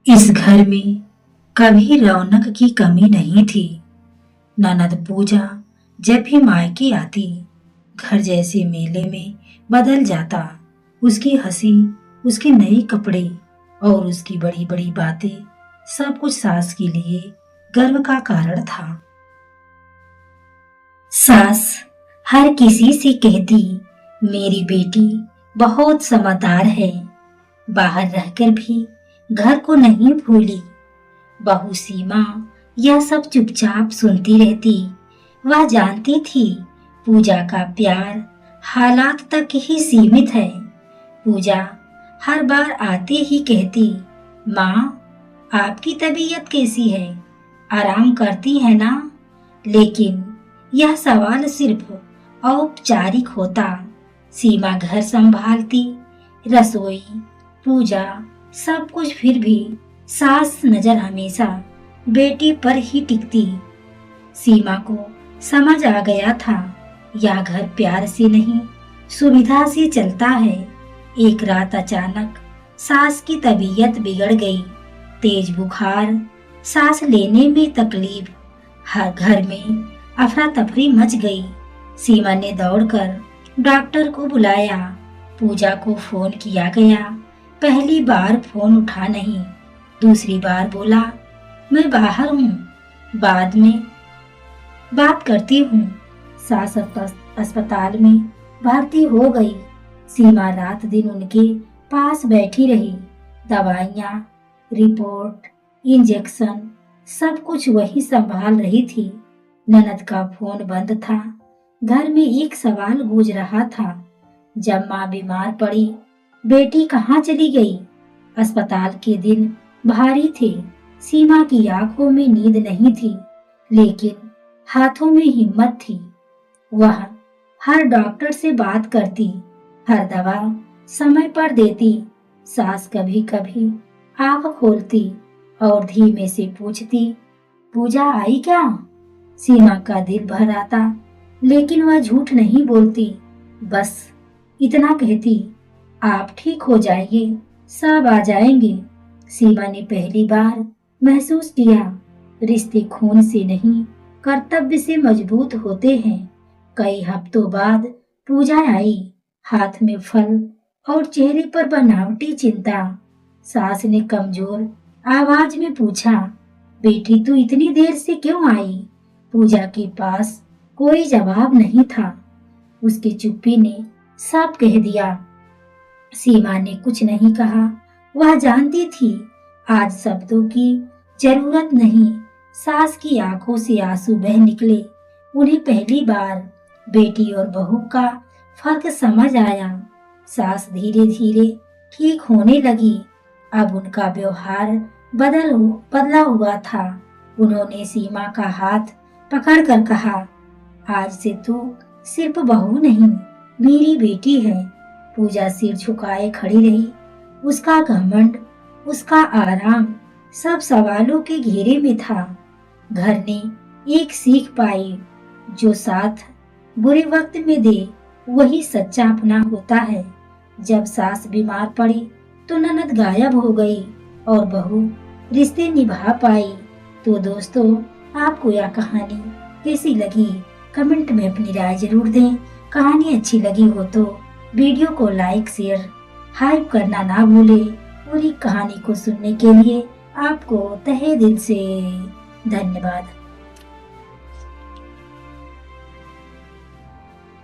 इस घर में कभी रौनक की कमी नहीं थी। ननद पूजा जब भी मायके आती, घर जैसे मेले में बदल जाता। उसकी हंसी, उसके नए कपड़े और उसकी बड़ी बड़ी बातें, सब कुछ सास के लिए गर्व का कारण था। सास हर किसी से कहती, मेरी बेटी बहुत समझदार है, बाहर रहकर भी घर को नहीं भूली। बहू सीमा यह सब चुपचाप सुनती रहती। वह जानती थी पूजा का प्यार हालात तक ही सीमित है। पूजा हर बार आते ही कहती, माँ आपकी तबीयत कैसी है, आराम करती है ना? लेकिन यह सवाल सिर्फ औपचारिक होता। सीमा घर संभालती, रसोई, पूजा, सब कुछ, फिर भी सास नजर हमेशा बेटी पर ही टिकती। सीमा को समझ आ गया था, यह घर प्यार से नहीं सुविधा से चलता है। एक रात अचानक सास की तबीयत बिगड़ गई। तेज बुखार, सांस लेने में तकलीफ, हर घर में अफरा तफरी मच गई। सीमा ने दौड़कर डॉक्टर को बुलाया। पूजा को फोन किया गया। पहली बार फोन उठा नहीं, दूसरी बार बोला, मैं बाहर हूँ, बाद में बात करती हूँ। सास अस्पताल में भर्ती हो गई। सीमा रात दिन उनके पास बैठी रही। दवाइयाँ, रिपोर्ट, इंजेक्शन, सब कुछ वही संभाल रही थी। ननद का फोन बंद था। घर में एक सवाल गूंज रहा था, जब माँ बीमार पड़ी, बेटी कहाँ चली गई? अस्पताल के दिन भारी थे। सीमा की आंखों में नींद नहीं थी, लेकिन हाथों में हिम्मत थी। वह हर डॉक्टर से बात करती, हर दवा समय पर देती। सास कभी कभी आंख खोलती और धीमे से पूछती, पूजा आई क्या? सीमा का दिल भर आता, लेकिन वह झूठ नहीं बोलती। बस इतना कहती, आप ठीक हो जाइए, सब आ जाएंगे। सीमा ने पहली बार महसूस किया, रिश्ते खून से नहीं कर्तव्य से मजबूत होते हैं। कई हफ्तों बाद पूजा आई, हाथ में फल और चेहरे पर बनावटी चिंता। सास ने कमजोर आवाज में पूछा, बेटी तू इतनी देर से क्यों आई? पूजा के पास कोई जवाब नहीं था। उसकी चुप्पी ने सब कह दिया। सीमा ने कुछ नहीं कहा। वह जानती थी आज शब्दों की जरूरत नहीं। सास की आंखों से आंसू बह निकले। उन्हें पहली बार बेटी और बहू का फर्क समझ आया। सास धीरे धीरे ठीक होने लगी। अब उनका व्यवहार बदला हुआ था। उन्होंने सीमा का हाथ पकड़कर कहा, आज से तू सिर्फ बहू नहीं, मेरी बेटी है। पूजा सिर झुकाए खड़ी रही। उसका घमंड, उसका आराम, सब सवालों के घेरे में था। घर ने एक सीख पाई, जो साथ बुरे वक्त में दे वही सच्चा अपना होता है। जब सास बीमार पड़ी तो ननद गायब हो गई और बहू रिश्ते निभा पाई। तो दोस्तों, आपको यह कहानी कैसी लगी? कमेंट में अपनी राय जरूर दें। कहानी अच्छी लगी हो तो वीडियो को लाइक, शेयर, हाइप करना ना भूले। पूरी कहानी को सुनने के लिए आपको तहे दिल से धन्यवाद।